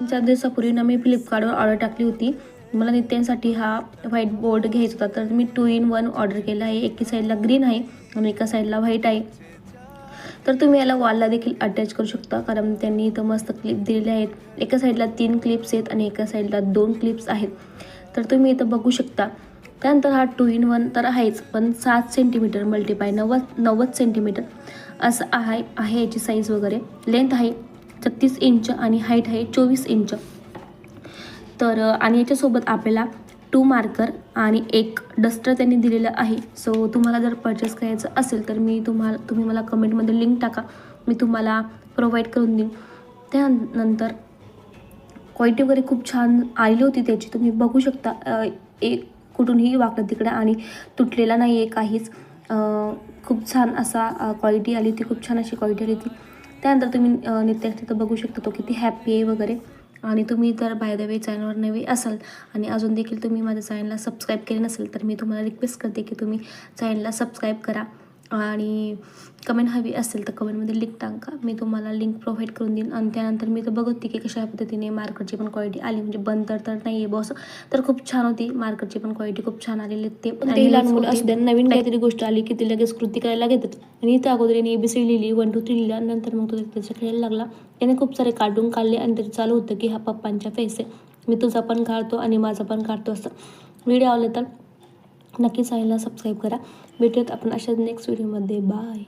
4 दिवसापूर्वी ना मी फ्लिपकार्टवर ऑर्डर टाकली होती. मला नित्यांसाठी हा व्हाईट बोर्ड घ्यायचा होता, तर मी 2 in 1 ऑर्डर केला आहे. एका साईडला ग्रीन आहे आणि एका साईडला व्हाईट आहे. तर तुम्ही याला वॉलला देखील अटॅच करू शकता, कारण त्यांनी इथं मस्त क्लिप दिलेले आहेत. एका साईडला 3 क्लिप्स आहेत आणि एका साईडला 2 क्लिप्स आहेत. तर तुम्ही इथं बघू शकता. त्यानंतर हा 2 in 1 तर आहेच, पण 7 सेंटीमीटर मल्टिपाय 90 सेंटीमीटर असं आहे याची साईज वगैरे. लेंथ आहे 36 इंच आणि हाईट आहे 24 इंच. तर आणि याच्यासोबत आपल्याला 2 मार्कर आणि 1 डस्टर त्यांनी दिलेलं आहे. सो तुम्हाला जर परचेस करायचं असेल तर तुम्ही मला कमेंटमध्ये लिंक टाका, मी तुम्हाला प्रोव्हाइड करून देईन. त्यानंतर क्वालिटी वगैरे खूप छान आलेली होती त्याची, तुम्ही बघू शकता. एक कुठूनही वाकडं तिकडं आणि तुटलेला नाही आहे काहीच. खूप छान असा क्वालिटी आली होती, खूप छान अशी क्वालिटी आली होती. त्यानंतर तुम्ही नित्या तिथं बघू शकता तो किती हॅप्पी आहे वगैरे. आणि तुम्ही तर बाय द वे चॅनलवर नवे असाल आणि अजून देखील तुम्ही माझ्या चॅनलला सबस्क्राईब केले नसेल, तर मी तुम्हाला रिक्वेस्ट करते की तुम्ही चॅनलला सबस्क्राईब करा. आणि कमेंट हवी असेल तर कमेंटमध्ये लिंक टाका, मी तुम्हाला लिंक प्रोव्हाइड करून देईन. आणि त्यानंतर मी तर बघते की कशा पद्धतीने मार्करची पण क्वालिटी आली, म्हणजे बंद तर नाही आहे बॉस. तर खूप छान होती मार्करची पण क्वालिटी, खूप छान आलेली ते. आणि लहान मुलं असू द्या, नवीन काहीतरी गोष्ट आली की ती लगेच कृती करायला घेतात. आणि त्या अगोदर याने ABCD लिहिली, 1 2 3 लिहिला. नंतर मग तो त्याच्या खेळायला लागला. त्याने खूप सारे कार्टून काढले आणि त्याचं चालू होतं की हा पप्पांच्या फेस आहे, मी तुझा पण काढतो आणि माझा पण काढतो असं. व्हिडिओ आवडला तर नक्की चॅनलला सबस्क्राईब करा. भेटूयात आपण अशाच नेक्स्ट व्हिडिओमध्ये. बाय.